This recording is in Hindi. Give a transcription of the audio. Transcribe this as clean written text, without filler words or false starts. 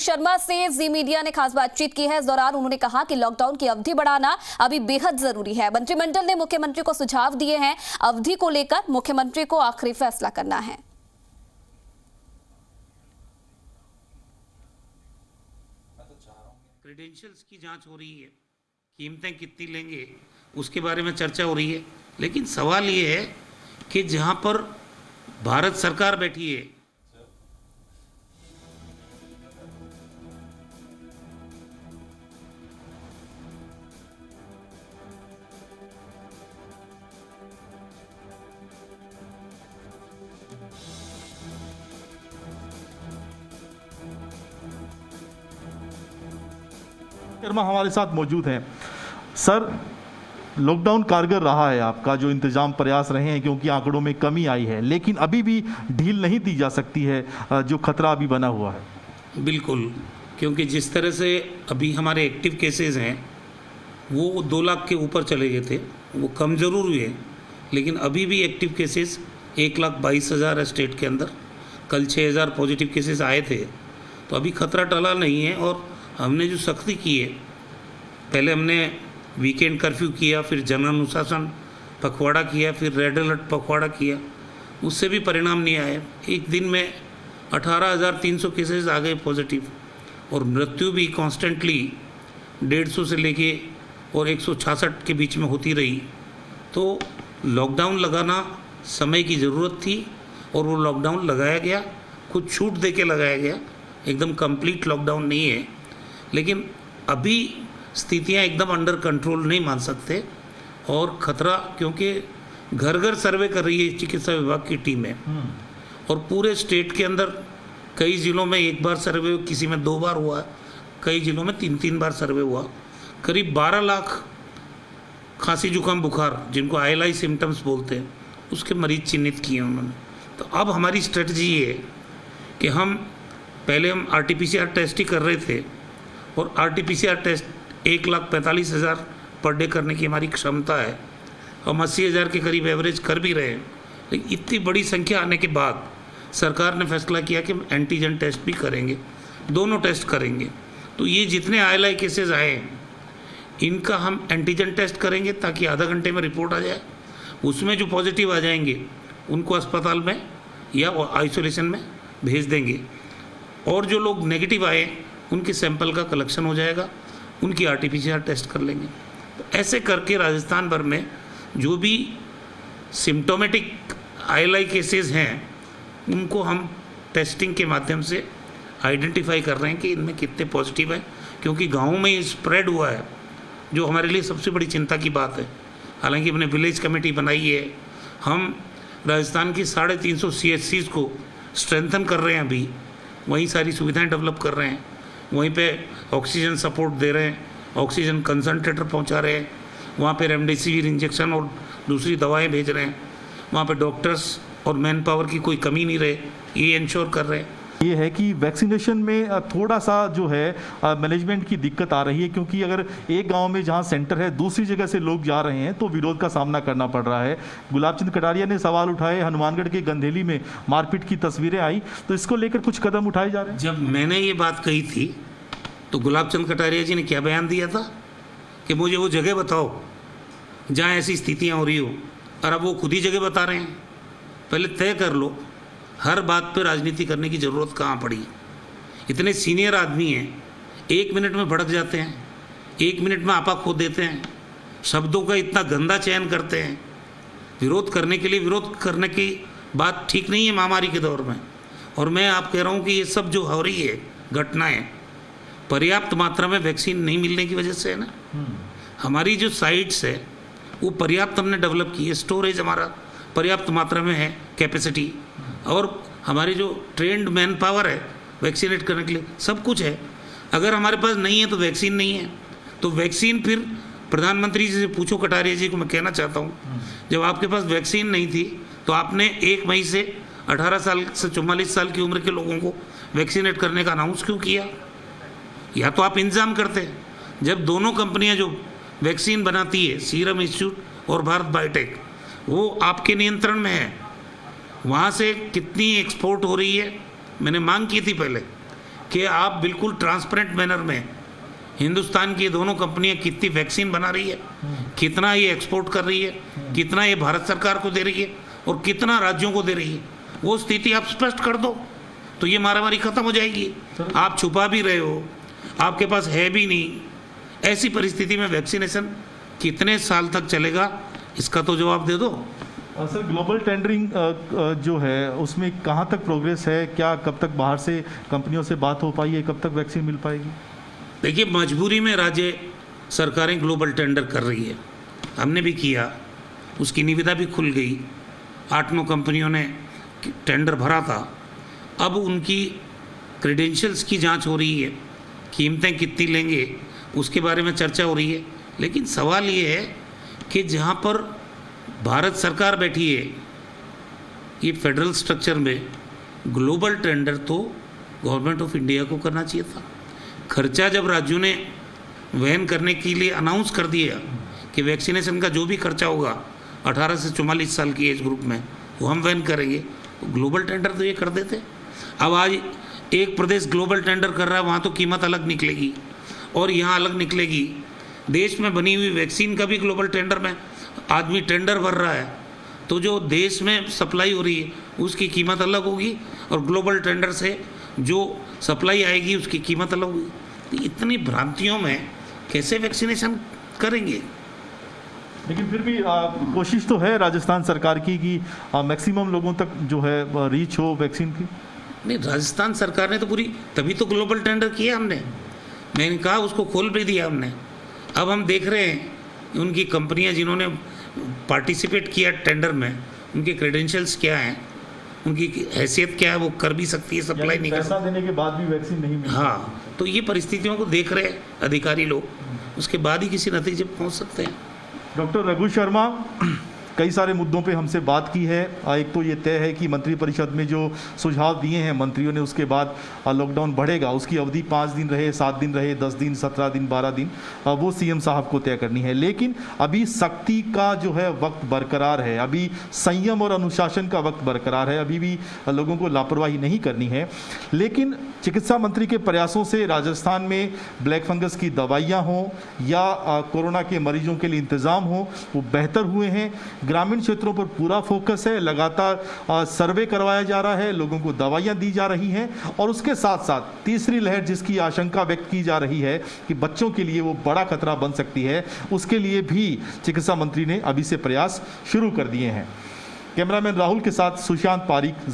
शर्मा से जी मीडिया ने खास बातचीत की है। इस दौरान उन्होंने कहा कि लॉकडाउन की अवधि बढ़ाना अभी बेहद जरूरी है। मंत्रिमंडल ने मुख्यमंत्री को सुझाव दिए हैं। अवधि को लेकर मुख्यमंत्री को आखिरी फैसला करना है। क्रेडेंशियल्स की जांच हो रही है, कीमतें कितनी लेंगे उसके बारे में चर्चा हो रही है, लेकिन सवाल ये है कि जहां पर भारत सरकार बैठी है, शर्मा हमारे साथ मौजूद हैं। सर, लॉकडाउन कारगर रहा है आपका जो इंतजाम प्रयास रहे हैं, क्योंकि आंकड़ों में कमी आई है, लेकिन अभी भी ढील नहीं दी जा सकती है जो खतरा अभी बना हुआ है। बिल्कुल, क्योंकि जिस तरह से अभी हमारे एक्टिव केसेस हैं वो 2 लाख के ऊपर चले गए थे, वो कम जरूर हुए, लेकिन अभी भी एक्टिव केसेस 1,22,000 है स्टेट के अंदर। कल 6,000 पॉजिटिव केसेस आए थे, तो अभी खतरा टला नहीं है। और हमने जो सख्ती की है, पहले हमने वीकेंड कर्फ्यू किया, फिर जन अनुशासन पखवाड़ा किया, फिर रेड अलर्ट पखवाड़ा किया, उससे भी परिणाम नहीं आए। एक दिन में 18,300 केसेस आ गए पॉजिटिव, और मृत्यु भी कॉन्स्टेंटली 150 से लेके और 166 के बीच में होती रही। तो लॉकडाउन लगाना समय की ज़रूरत थी, और वो लॉकडाउन लगाया गया, कुछ छूट दे के लगाया गया, एकदम कंप्लीट लॉकडाउन नहीं है। लेकिन अभी स्थितियां एकदम अंडर कंट्रोल नहीं मान सकते, और ख़तरा, क्योंकि घर घर सर्वे कर रही है चिकित्सा विभाग की टीमें, और पूरे स्टेट के अंदर कई ज़िलों में 1 बार सर्वे, किसी में 2 बार हुआ, कई ज़िलों में 3-3 बार सर्वे हुआ। करीब 12 लाख खांसी जुकाम बुखार, जिनको ILI सिम्टम्स बोलते हैं, उसके मरीज चिन्हित किए उन्होंने। तो अब हमारी स्ट्रेटजी ये है कि पहले हम RT-PCR टेस्ट ही कर रहे थे, और RT-PCR टेस्ट 1,45,000 पर डे करने की हमारी क्षमता है। हम 80,000 के करीब एवरेज कर भी रहे हैं, लेकिन इतनी बड़ी संख्या आने के बाद सरकार ने फैसला किया कि हम एंटीजन टेस्ट भी करेंगे, दोनों टेस्ट करेंगे। तो ये जितने ILI केसेस आए हैं, इनका हम एंटीजन टेस्ट करेंगे ताकि आधा घंटे में रिपोर्ट आ जाए। उसमें जो पॉजिटिव आ जाएंगे उनको अस्पताल में या आइसोलेशन में भेज देंगे, और जो लोग नेगेटिव आए उनके सैंपल का कलेक्शन हो जाएगा, उनकी RT-PCR टेस्ट कर लेंगे। तो ऐसे करके राजस्थान भर में जो भी सिम्टोमेटिक ILI केसेस हैं, उनको हम टेस्टिंग के माध्यम से आइडेंटिफाई कर रहे हैं कि इनमें कितने पॉजिटिव हैं, क्योंकि गाँव में ये स्प्रेड हुआ है, जो हमारे लिए सबसे बड़ी चिंता की बात है। हालांकि हमने विलेज कमेटी बनाई है, हम राजस्थान की 350 CHCs को स्ट्रेंथन कर रहे हैं, अभी वहीं सारी सुविधाएं डेवलप कर रहे हैं, वहीं पे ऑक्सीजन सपोर्ट दे रहे हैं, ऑक्सीजन कंसंट्रेटर पहुंचा रहे हैं, वहाँ पे रेमडेसिविर इंजेक्शन और दूसरी दवाएं भेज रहे हैं, वहाँ पे डॉक्टर्स और मैन पावर की कोई कमी नहीं रहे, ये इंश्योर कर रहे हैं। ये है कि वैक्सीनेशन में थोड़ा सा जो है मैनेजमेंट की दिक्कत आ रही है, क्योंकि अगर एक गांव में जहां सेंटर है दूसरी जगह से लोग जा रहे हैं तो विरोध का सामना करना पड़ रहा है। गुलाबचंद कटारिया ने सवाल उठाए, हनुमानगढ़ के गंधेली में मारपीट की तस्वीरें आई, तो इसको लेकर कुछ कदम उठाए जा रहे हैं। जब मैंने ये बात कही थी तो गुलाबचंद कटारिया जी ने क्या बयान दिया था कि मुझे वो जगह बताओ जहाँ ऐसी स्थितियाँ हो रही हो, और अब वो खुद ही जगह बता रहे हैं। पहले तय कर लो, हर बात पे राजनीति करने की ज़रूरत कहाँ पड़ी। इतने सीनियर आदमी हैं, 1 मिनट में भड़क जाते हैं, 1 मिनट में आपा खो देते हैं, शब्दों का इतना गंदा चयन करते हैं। विरोध करने के लिए विरोध करने की बात ठीक नहीं है महामारी के दौर में। और मैं आप कह रहा हूँ कि ये सब जो हो रही है घटनाएं, पर्याप्त मात्रा में वैक्सीन नहीं मिलने की वजह से है ना। हमारी जो साइट्स है वो पर्याप्त हमने डेवलप की है, स्टोरेज हमारा पर्याप्त मात्रा में है, कैपेसिटी, और हमारी जो ट्रेंड मैन पावर है वैक्सीनेट करने के लिए, सब कुछ है। अगर हमारे पास नहीं है तो वैक्सीन नहीं है, तो वैक्सीन फिर प्रधानमंत्री जी से पूछो, कटारिया जी को मैं कहना चाहता हूँ, जब आपके पास वैक्सीन नहीं थी तो आपने 1 मई से 18 साल से 44 साल की उम्र के लोगों को वैक्सीनेट करने का अनाउंस क्यों किया? या तो आप इंतजाम करते। जब दोनों कंपनियां जो वैक्सीन बनाती है, सीरम इंस्टीट्यूट और भारत बायोटेक, वो आपके नियंत्रण में है, वहाँ से कितनी एक्सपोर्ट हो रही है, मैंने मांग की थी पहले कि आप बिल्कुल ट्रांसपेरेंट मैनर में हिंदुस्तान की ये दोनों कंपनियां कितनी वैक्सीन बना रही है, कितना ये एक्सपोर्ट कर रही है, कितना ये भारत सरकार को दे रही है और कितना राज्यों को दे रही है, वो स्थिति आप स्पष्ट कर दो तो ये मारामारी खत्म हो जाएगी। आप छुपा भी रहे हो, आपके पास है भी नहीं, ऐसी परिस्थिति में वैक्सीनेशन कितने साल तक चलेगा, इसका तो जवाब दे दो। सर, ग्लोबल टेंडरिंग जो है उसमें कहाँ तक प्रोग्रेस है? क्या कब तक बाहर से कंपनियों से बात हो पाई है? कब तक वैक्सीन मिल पाएगी? देखिए, मजबूरी में राज्य सरकारें ग्लोबल टेंडर कर रही है, हमने भी किया, उसकी निविदा भी खुल गई, 8-9 कंपनियों ने टेंडर भरा था। अब उनकी क्रेडेंशियल्स की जांच हो रही है, कीमतें कितनी लेंगे उसके बारे में चर्चा हो रही है। लेकिन सवाल ये है कि जहाँ पर भारत सरकार बैठी है, ये फेडरल स्ट्रक्चर में, ग्लोबल टेंडर तो गवर्नमेंट ऑफ इंडिया को करना चाहिए था। खर्चा जब राज्यों ने वहन करने के लिए अनाउंस कर दिया कि वैक्सीनेशन का जो भी खर्चा होगा 18 से 44 साल की एज ग्रुप में वो हम वहन करेंगे, तो ग्लोबल टेंडर तो ये कर देते। अब आज एक प्रदेश ग्लोबल टेंडर कर रहा है, वहाँ तो कीमत अलग निकलेगी और यहाँ अलग निकलेगी। देश में बनी हुई वैक्सीन का भी ग्लोबल टेंडर में आदमी टेंडर भर रहा है, तो जो देश में सप्लाई हो रही है उसकी कीमत अलग होगी और ग्लोबल टेंडर से जो सप्लाई आएगी उसकी कीमत अलग होगी। तो इतनी भ्रांतियों में कैसे वैक्सीनेशन करेंगे? लेकिन फिर भी कोशिश तो है राजस्थान सरकार की कि मैक्सिमम लोगों तक जो है रीच हो वैक्सीन की। नहीं, राजस्थान सरकार ने तो पूरी, तभी तो ग्लोबल टेंडर किया हमने, मैंने कहा उसको खोल भी दिया हमने। अब हम देख रहे हैं उनकी कंपनियां जिन्होंने पार्टिसिपेट किया टेंडर में, उनके क्रेडेंशियल्स क्या हैं, उनकी हैसियत क्या है, वो कर भी सकती है, सप्लाई नहीं कर पैसा देने के बाद भी वैक्सीन नहीं मिली। हाँ, तो ये परिस्थितियों को देख रहे अधिकारी लोग, उसके बाद ही किसी नतीजे पर पहुँच सकते हैं। डॉक्टर रघु शर्मा, कई सारे मुद्दों पे हमसे बात की है। एक तो ये तय है कि मंत्रिपरिषद में जो सुझाव दिए हैं मंत्रियों ने, उसके बाद लॉकडाउन बढ़ेगा, उसकी अवधि 5 दिन रहे, 7 दिन रहे, 10 दिन, 17 दिन, 12 दिन, वो सीएम साहब को तय करनी है। लेकिन अभी सख्ती का जो है वक्त बरकरार है, अभी संयम और अनुशासन का वक्त बरकरार है, अभी भी लोगों को लापरवाही नहीं करनी है। लेकिन चिकित्सा मंत्री के प्रयासों से राजस्थान में ब्लैक फंगस की दवाइयाँ हों या कोरोना के मरीजों के लिए इंतज़ाम हो, वो बेहतर हुए हैं। ग्रामीण क्षेत्रों पर पूरा फोकस है, लगातार सर्वे करवाया जा रहा है, लोगों को दवाइयां दी जा रही हैं और उसके साथ साथ तीसरी लहर जिसकी आशंका व्यक्त की जा रही है कि बच्चों के लिए वो बड़ा खतरा बन सकती है, उसके लिए भी चिकित्सा मंत्री ने अभी से प्रयास शुरू कर दिए हैं। कैमरामैन राहुल के साथ सुशांत पारिक।